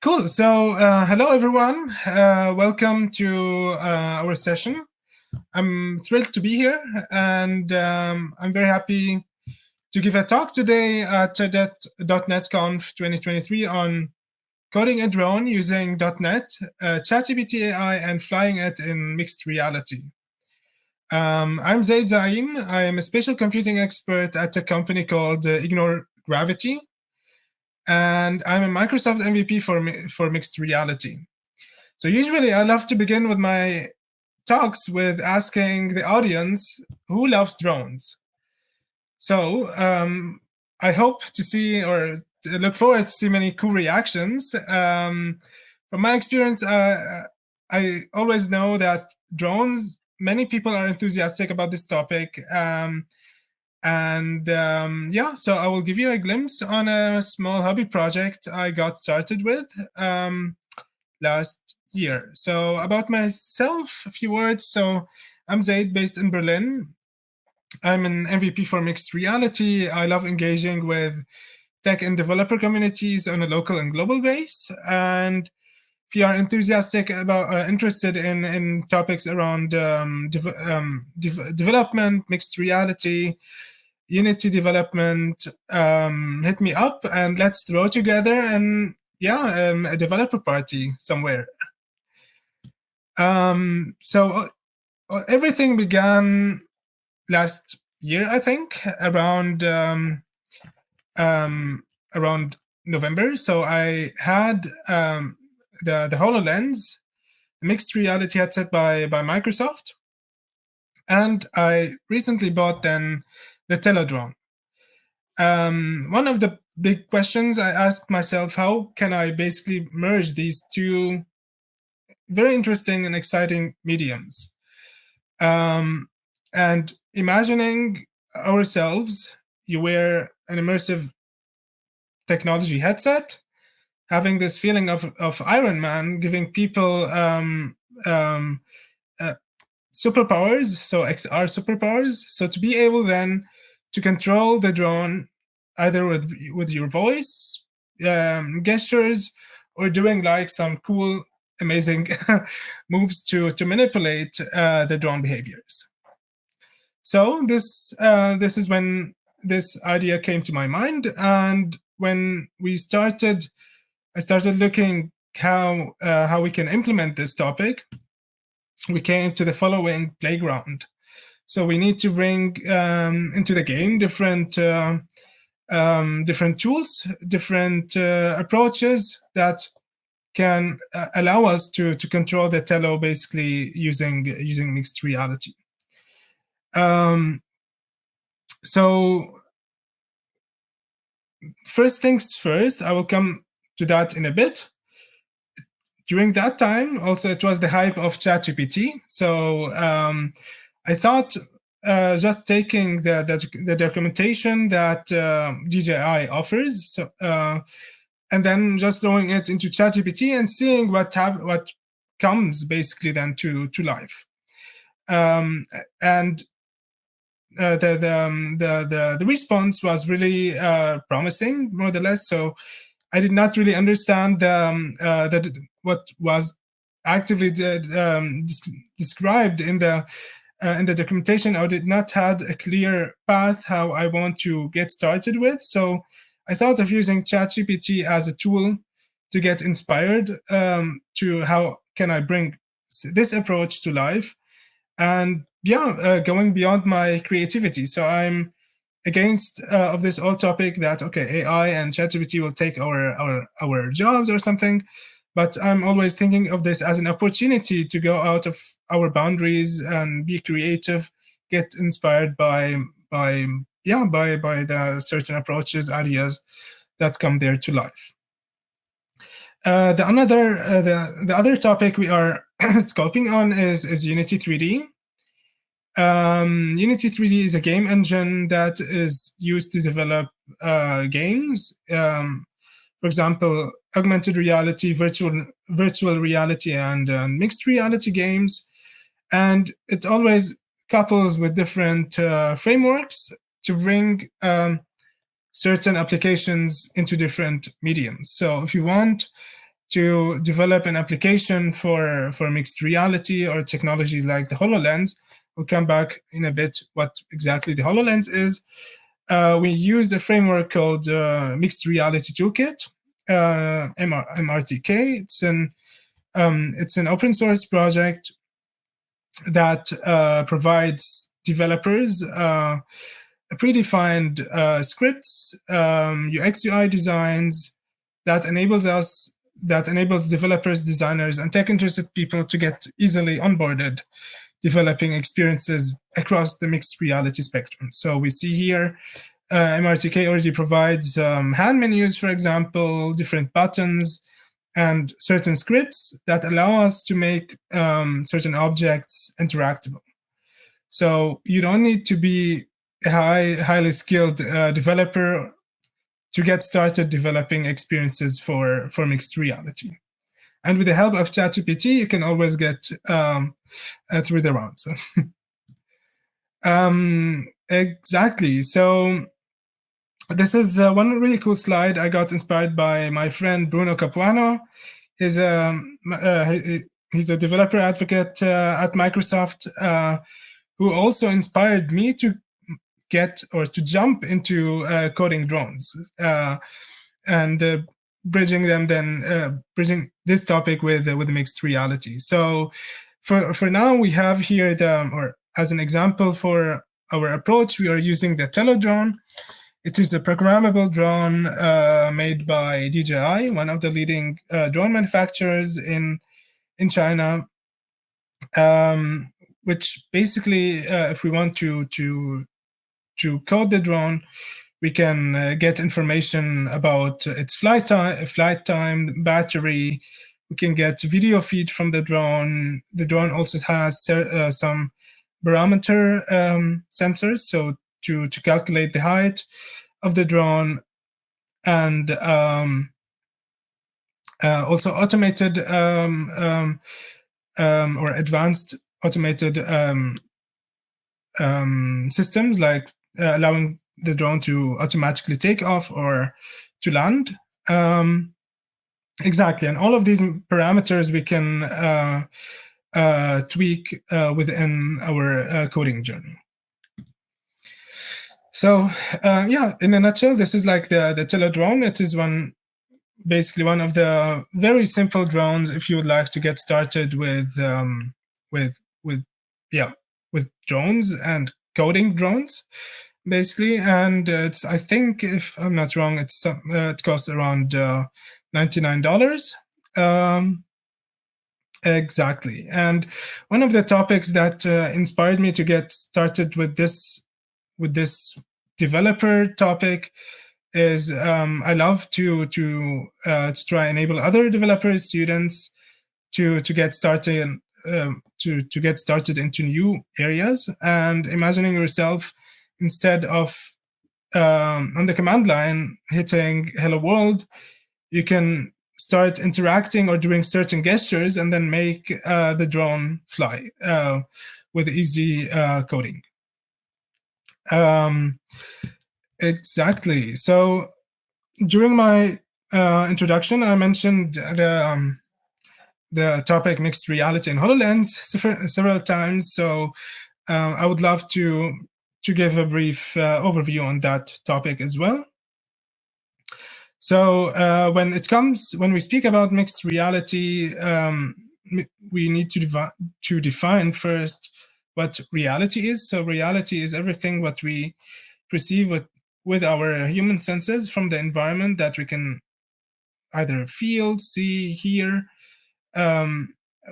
Cool. So, hello everyone. Welcome to our session. I'm thrilled to be here, and I'm very happy to give a talk today at .NET Conf 2023 on coding a drone using .NET, ChatGPT AI, and flying it in mixed reality. I'm Zaid Zaim. I am a spatial computing expert at a company called Ignore Gravity, and I'm a Microsoft MVP for mixed reality. So usually I love to begin with my talks with asking the audience who loves drones. So I hope to see or look forward to see many cool reactions. From my experience, I always know that drones, many people are enthusiastic about this topic. Yeah, so I will give you a glimpse on a small hobby project I got started with last year. So about myself, a few words. So I'm Zaid, based in Berlin. I'm an MVP for mixed reality. I love engaging with tech and developer communities on a local and global base. And if you are enthusiastic about, interested in topics around development, mixed reality, Unity development, hit me up and let's throw together a developer party somewhere. So everything began last year, I think, around November. So I had the HoloLens, mixed reality headset by Microsoft, and I recently bought then the Teledrone. One of the big questions I asked myself, how can I basically merge these two very interesting and exciting mediums? And imagining ourselves, you wear an immersive technology headset, having this feeling of Iron Man, giving people superpowers, so XR superpowers. So to be able then to control the drone either with your voice, gestures, or doing like some cool, amazing moves to manipulate the drone behaviors. So this is when this idea came to my mind, and when I started looking how we can implement this topic. We came to the following playground. So we need to bring into the game different tools, different approaches that can allow us to control the telo basically using mixed reality. So first things first, I will come to that in a bit. During that time, also, it was the hype of ChatGPT. So I thought just taking the documentation that DJI offers, so, and then just throwing it into ChatGPT and seeing what comes basically then to life. And the response was really promising, more or less. So I did not really understand what was actively described in the documentation. I did not have a clear path how I want to get started with. So I thought of using ChatGPT as a tool to get inspired to how can I bring this approach to life, and going beyond my creativity. So I'm against of this old topic that AI and ChatGPT will take our jobs or something, but I'm always thinking of this as an opportunity to go out of our boundaries and be creative, get inspired by the certain approaches, ideas that come there to life. The other topic we are scoping on is Unity 3D. Unity 3D is a game engine that is used to develop games. For example, augmented reality, virtual reality, and mixed reality games. And it always couples with different frameworks to bring certain applications into different mediums. So if you want to develop an application for mixed reality or technologies like the HoloLens. We'll come back in a bit what exactly the HoloLens is. We use a framework called Mixed Reality Toolkit, MRTK. It's an open source project that provides developers predefined scripts, UX UI designs that enables developers, designers, and tech interested people to get easily onboarded, developing experiences across the mixed reality spectrum. So we see here MRTK already provides hand menus, for example, different buttons, and certain scripts that allow us to make certain objects interactable. So you don't need to be a highly skilled developer to get started developing experiences for mixed reality. And with the help of ChatGPT, you can always get through the rounds. Exactly. So this is one really cool slide. I got inspired by my friend Bruno Capuano. He's a developer advocate at Microsoft who also inspired me to jump into coding drones and bridging this topic with mixed reality. So for now, we have here as an example for our approach, we are using the Tello drone. It is a programmable drone made by DJI, one of the leading drone manufacturers in China. Which basically, if we want to code the drone, we can get information about its flight time, battery. We can get video feed from the drone. The drone also has some barometer sensors, so to calculate the height of the drone, and also automated or advanced automated systems like allowing the drone to automatically take off or to land. Exactly, and all of these parameters we can tweak within our coding journey. So yeah, in a nutshell, this is like the Tello drone. It is basically one of the very simple drones if you would like to get started with drones and coding drones, basically. And I think, if I'm not wrong, it costs around $99. Exactly. And one of the topics that inspired me to get started with this developer topic is I love to try enable other developers, students to get started to get started into new areas, and imagining yourself, instead of on the command line hitting hello world, you can start interacting or doing certain gestures and then make the drone fly with easy coding. Exactly. So during my introduction, I mentioned the topic mixed reality and HoloLens several times. So I would love to give a brief overview on that topic as well. So when we speak about mixed reality, we need to define first what reality is. So reality is everything what we perceive with our human senses from the environment that we can either feel, see, hear,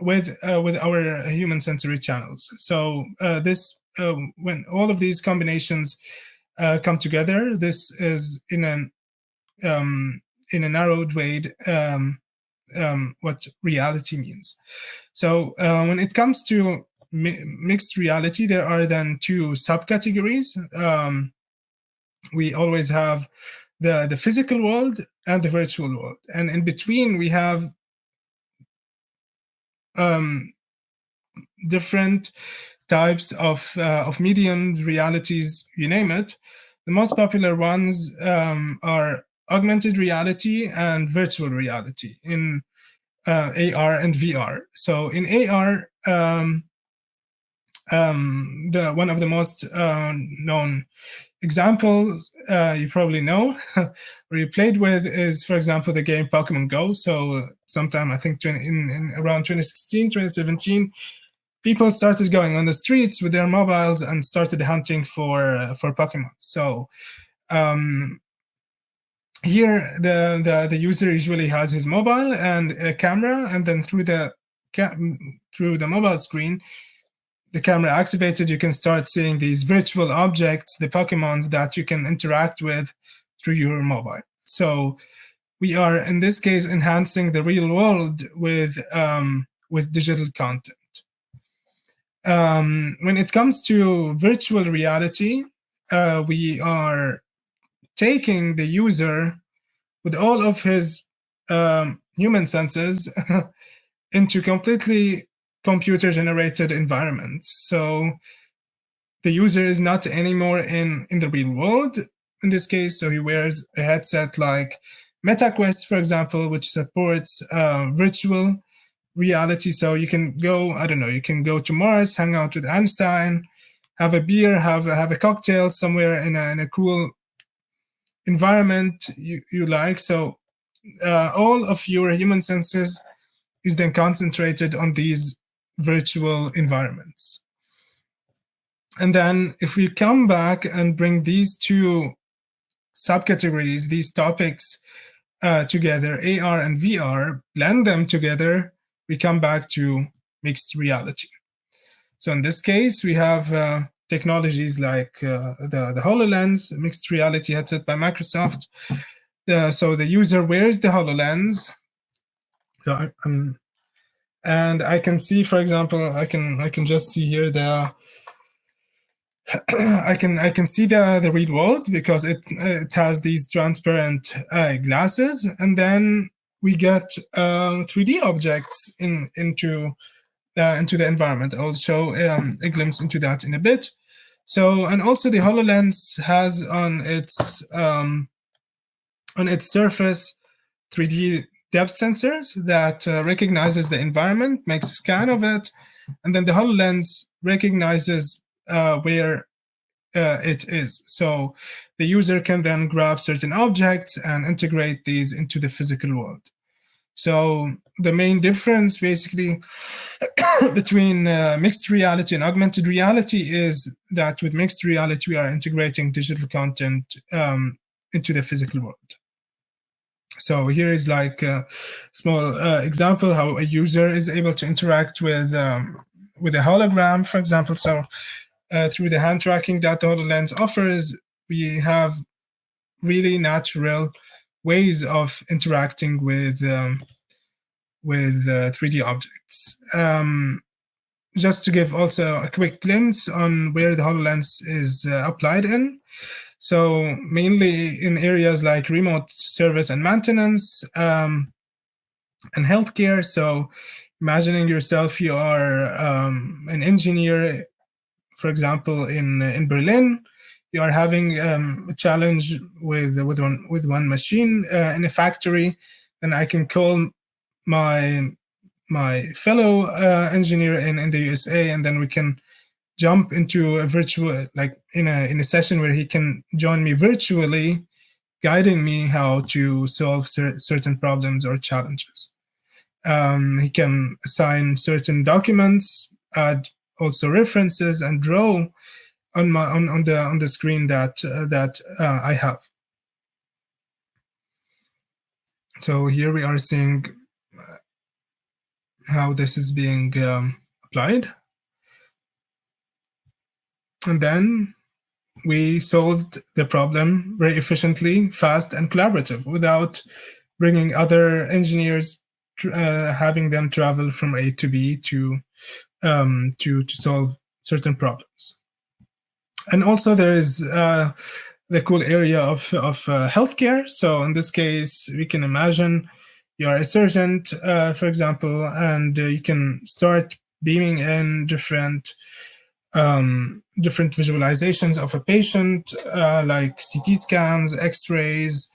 with our human sensory channels. So when all of these combinations come together, this is in a narrowed way what reality means. So when it comes to mixed reality, there are then two subcategories. We always have the physical world and the virtual world, and in between we have different types of medium realities, you name it. The most popular ones are augmented reality and virtual reality. In AR and VR. So in AR, the one of the most known examples you probably know or you played with is, for example, the game Pokemon Go. So sometime I think in around 2016, 2017, people started going on the streets with their mobiles and started hunting for Pokemon. So here the user usually has his mobile and a camera, and then through the mobile screen, the camera activated, you can start seeing these virtual objects, the Pokemons that you can interact with through your mobile. So we are, in this case, enhancing the real world with digital content. When it comes to virtual reality, we are taking the user with all of his human senses into completely computer-generated environments. So the user is not anymore in the real world in this case. So he wears a headset like MetaQuest, for example, which supports virtual reality. So you can go, I don't know, you can go to Mars, hang out with Einstein, have a beer, have a cocktail somewhere in a cool environment you like. So all of your human senses is then concentrated on these virtual environments. And then if we come back and bring these two subcategories, these topics together, AR and VR, blend them together, we come back to mixed reality. So in this case, we have technologies like the HoloLens, mixed reality headset by Microsoft. So the user wears the HoloLens. So and I can see, for example, I can just see here I can see the real world because it has these transparent glasses, and then we get 3D objects into the environment. I'll show a glimpse into that in a bit. So, and also the HoloLens has on its surface 3D depth sensors that recognizes the environment, makes a scan of it, and then the HoloLens recognizes where it is. So the user can then grab certain objects and integrate these into the physical world. So the main difference basically between mixed reality and augmented reality is that with mixed reality, we are integrating digital content into the physical world. So here is like a small example how a user is able to interact with a hologram, for example. So through the hand tracking that the HoloLens offers, we have really natural ways of interacting with 3D objects. Just to give also a quick glimpse on where the HoloLens is applied in. So mainly in areas like remote service and maintenance and healthcare. So imagining yourself, you are an engineer, for example, in Berlin. You are having a challenge with one machine in a factory, and I can call my fellow engineer in the USA, and then we can jump into a virtual, like in a session where he can join me virtually, guiding me how to solve certain problems or challenges. He can assign certain documents, add also references, and draw on the screen that I have. So here we are seeing how this is being applied. And then we solved the problem very efficiently, fast, and collaborative without bringing other engineers, having them travel from A to B to solve certain problems. And also there is the cool area of healthcare. So in this case, we can imagine you're a surgeon, for example, and you can start beaming in different visualizations of a patient, like CT scans, X-rays.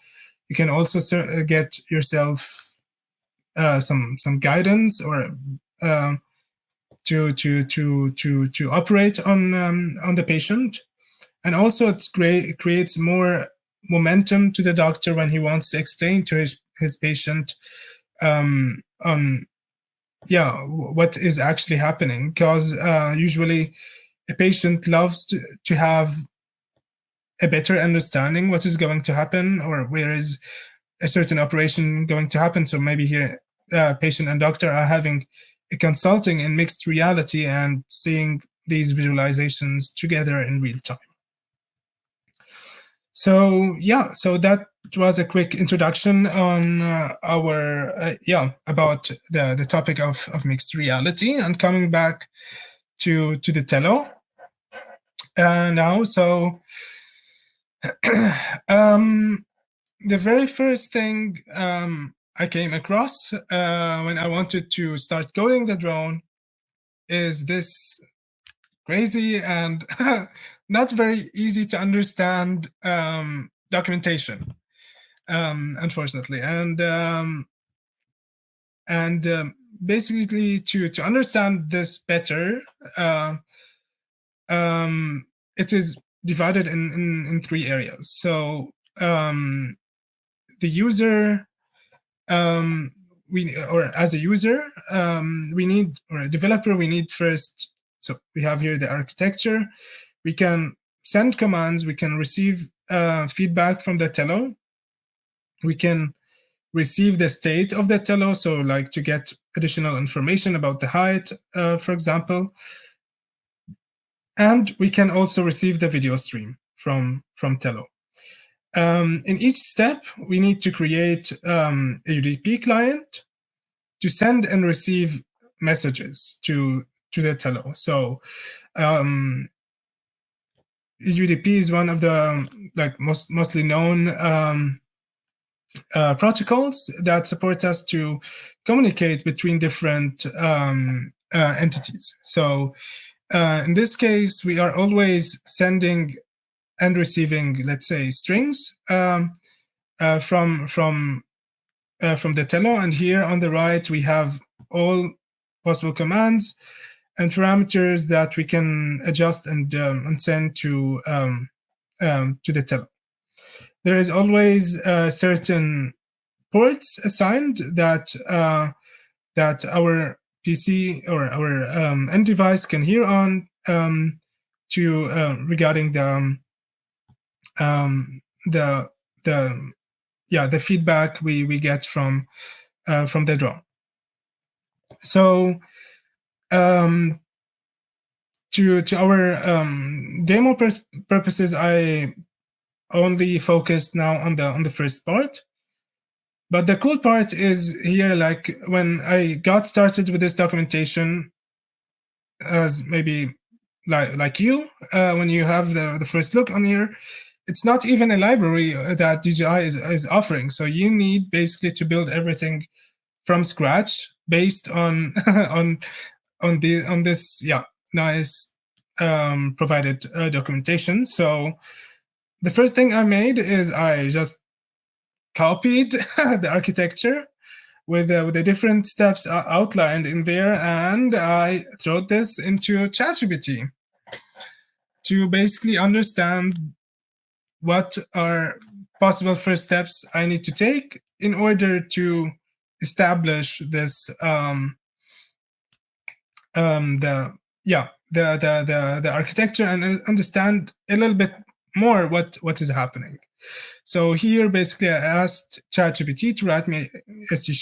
You can also get yourself some guidance or to operate on the patient. And also it creates more momentum to the doctor when he wants to explain to his patient on what is actually happening, because usually a patient loves to have a better understanding what is going to happen, or where is a certain operation going to happen. So maybe here patient and doctor are having a consulting in mixed reality and seeing these visualizations together in real time. So so that was a quick introduction on our about the topic of mixed reality. And coming back to the Tello now. So the very first thing I came across when I wanted to start coding the drone is this crazy and not very easy to understand documentation, unfortunately. And basically, to understand this better, it is divided in three areas. So the user, as a user, we need, or a developer, we need first. So we have here the architecture. We can send commands. We can receive feedback from the Tello. We can receive the state of the Tello, so like to get additional information about the height, for example. And we can also receive the video stream from Tello. In each step, we need to create a UDP client to send and receive messages to the Tello. So UDP is one of the mostly known protocols that support us to communicate between different entities. So in this case, we are always sending and receiving, let's say, strings from the Tello. And here on the right, we have all possible commands and parameters that we can adjust and send to the Tello. There is always certain ports assigned that our PC or our end device can hear on regarding the feedback we get from the drone. So to our demo purposes, I only focused now on the first part. But the cool part is here, like when I got started with this documentation, as maybe like you, when you have the first look on here, it's not even a library that DJI is offering. So you need basically to build everything from scratch based on on this nice provided documentation. So the first thing I made is I just copied the architecture with the different steps outlined in there, and I threw this into ChatGPT to basically understand what are possible first steps I need to take in order to establish this the architecture and understand a little bit more what is happening. So here, basically, I asked ChatGPT to write me a C#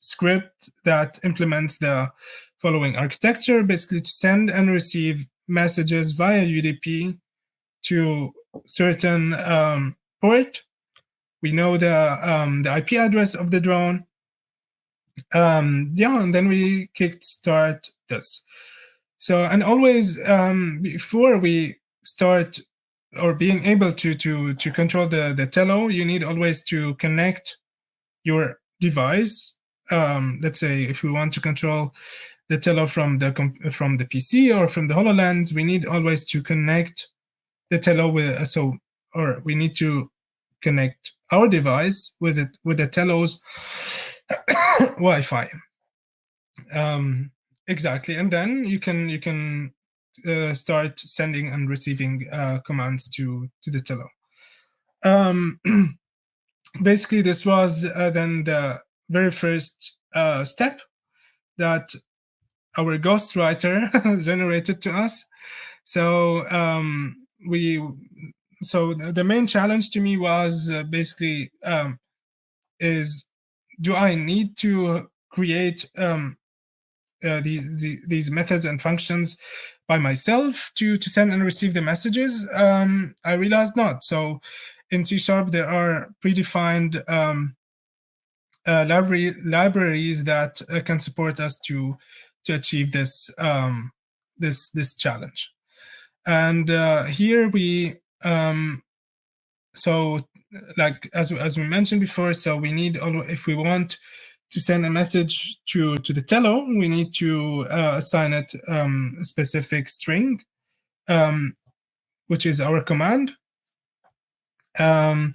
script that implements the following architecture, basically to send and receive messages via UDP to certain port. We know the IP address of the drone. And then we kickstart this. So, and always before we start or being able to control the Tello, you need always to connect your device. Let's say if we want to control the Tello from the PC or from the HoloLens, we need always to connect the Tello with or we need to connect our device with the Tello's Wi-Fi. Exactly, and then you can start sending and receiving commands to the teller. Basically, this was then the very first step that our ghostwriter generated to us. So the main challenge to me was basically is, do I need to create these methods and functions by myself to send and receive the messages? I realized not. So in C# there are predefined libraries that can support us to achieve this this challenge. And here we so like as we mentioned before, so we need, if we want to send a message to the teller, we need to assign it a specific string, which is our command. And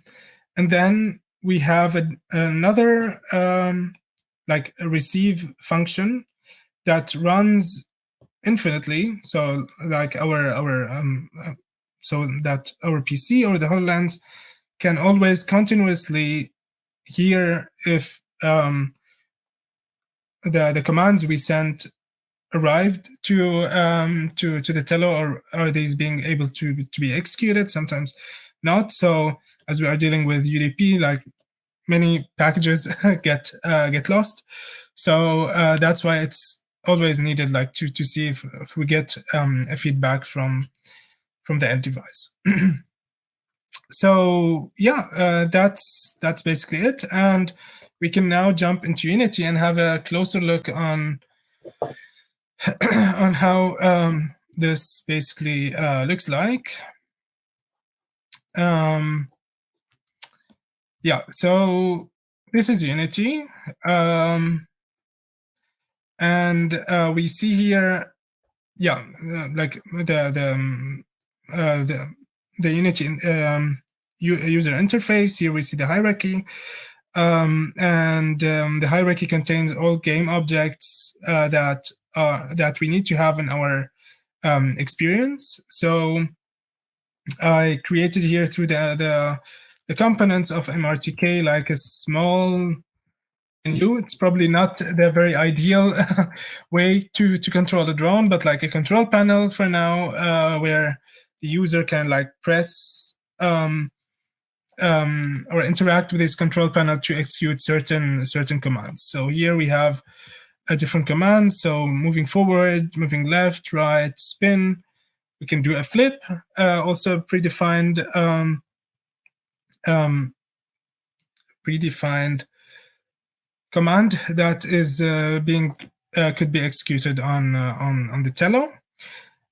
then we have another like a receive function that runs infinitely. So like so that our PC or the HoloLens can always continuously hear if the commands we sent arrived to the teller, or are these being able to be executed? Sometimes not. So as we are dealing with UDP, like many packages get lost. So that's why it's always needed, like to see if we get a feedback from the end device. So yeah, that's basically it, and we can now jump into Unity and have a closer look on on how this basically looks like. Yeah, so this is Unity, and we see here, yeah, like the Unity user interface. Here we see the hierarchy, and the hierarchy contains all game objects that we need to have in our experience. So I created here through the components of MRTK like a small menu. It's probably not the very ideal way to control a drone, but like a control panel for now, where the user can like press or interact with this control panel to execute certain commands. So here we have a different commands. So moving forward, moving left, right, spin. We can do a flip, also predefined command that is being could be executed on the tello.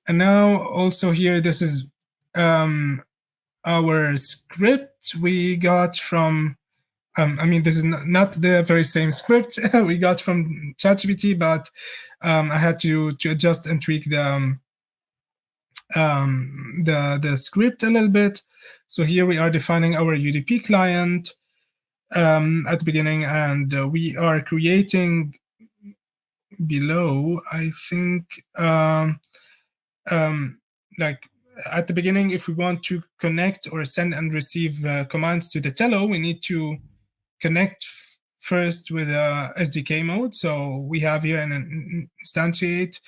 And now also here, this is our script we got from. I mean, this is not the very same script we got from ChatGPT, but I had to adjust and tweak the script a little bit. So here we are defining our UDP client at the beginning, and we are creating below, I think, like at the beginning, if we want to connect or send and receive commands to the tello, we need to connect first with SDK mode. So we have here an instantiate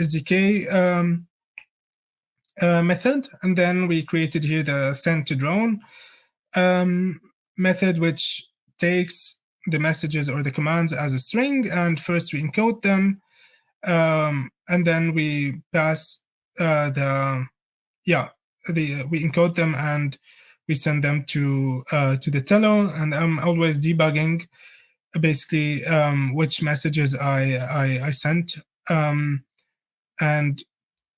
SDK method, and then we created here the send to drone method, which takes the messages or the commands as a string, and first we encode them, and then we pass we encode them and we send them to the tello. And I'm always debugging basically which messages I sent, and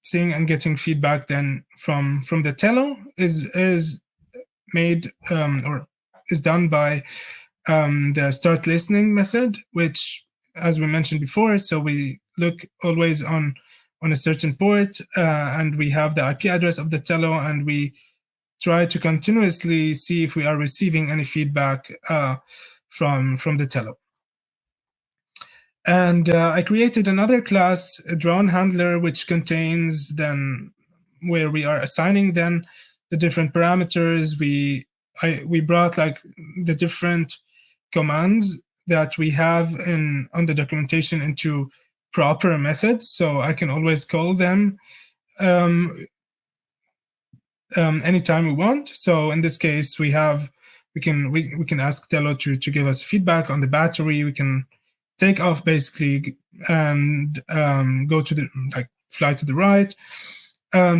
seeing and getting feedback then from the tello is made or is done by the start listening method, which, as we mentioned before, so we look always on a certain port, and we have the IP address of the tello, and we try to continuously see if we are receiving any feedback from the tello. And I created another class, a drone handler, which contains then where we are assigning then the different parameters. We brought like the different commands that we have in on the documentation into proper methods, so I can always call them um, anytime we want. So in this case, we can ask Tello to give us feedback on the battery. We can take off basically and go to the fly to the right.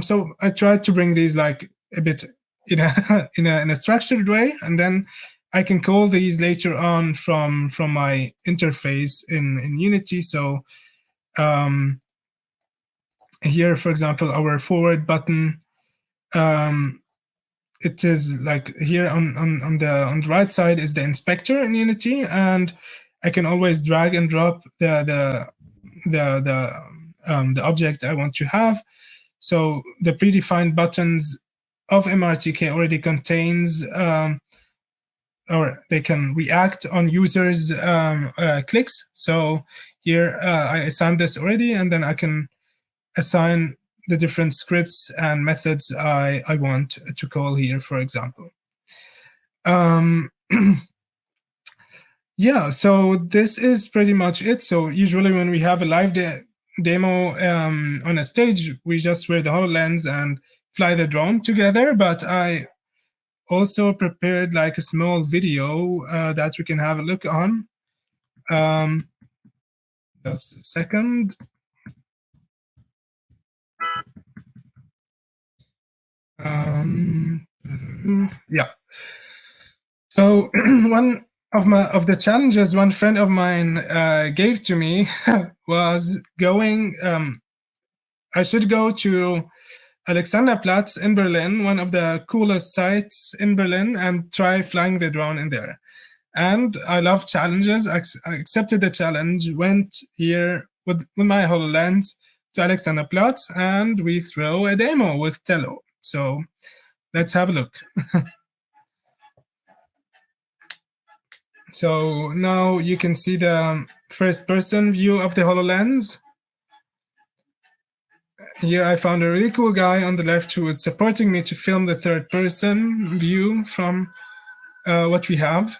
So I tried to bring these like a bit in a in a structured way, and then I can call these later on from my interface in Unity. So here, for example, our forward button. It is like here on the right side is the inspector in Unity, and I can always drag and drop the object I want to have. So the predefined buttons of MRTK already contains or they can react on users' clicks. So here I assigned this already, and then I can assign the different scripts and methods I want to call here, for example. Yeah, so this is pretty much it. So usually when we have a live demo on a stage, we just wear the HoloLens and fly the drone together. But I also prepared like a small video that we can have a look on. Just a second. Yeah. So one of the challenges one friend of mine gave to me was going. I should go to Alexanderplatz in Berlin, one of the coolest sites in Berlin, and try flying the drone in there. And I love challenges. I accepted the challenge, went here with my HoloLens to Alexanderplatz, and we throw a demo with Tello. So let's have a look. So now you can see the first person view of the HoloLens. Here I found a really cool guy on the left who is supporting me to film the third person view from what we have.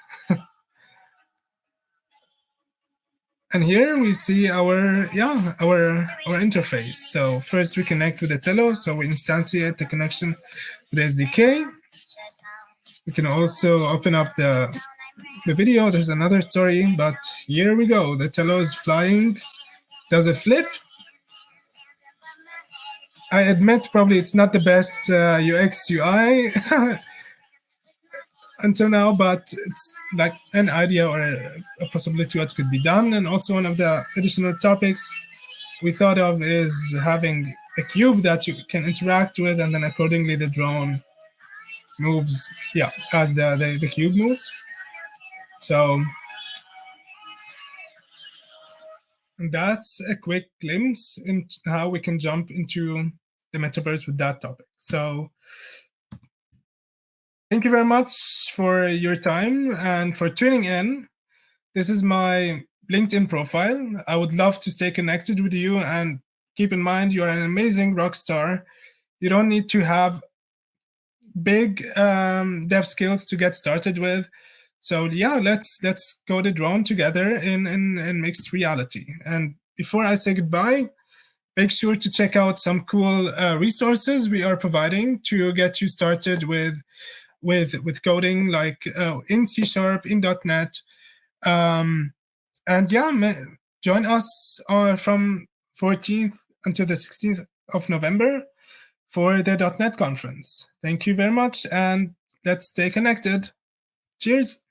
And here we see our interface. So first we connect with the Tello, so we instantiate the connection with the SDK. We can also open up the video. There's another story, but here we go. The Tello is flying, does a flip. I admit probably it's not the best UX UI until now, but it's like an idea or a possibility what could be done. And also one of the additional topics we thought of is having a cube that you can interact with, and then accordingly the drone moves, yeah, as the cube moves. So that's a quick glimpse into how we can jump into the metaverse with that topic. So thank you very much for your time and for tuning in. This is my LinkedIn profile. I would love to stay connected with you, and keep in mind you are an amazing rock star. You don't need to have big dev skills to get started with. So yeah, let's go the drone together in mixed reality. And before I say goodbye, make sure to check out some cool resources we are providing to get you started with coding, like in C#, in .NET. And yeah, join us from 14th until the 16th of November for the .NET conference. Thank you very much, and let's stay connected. Cheers.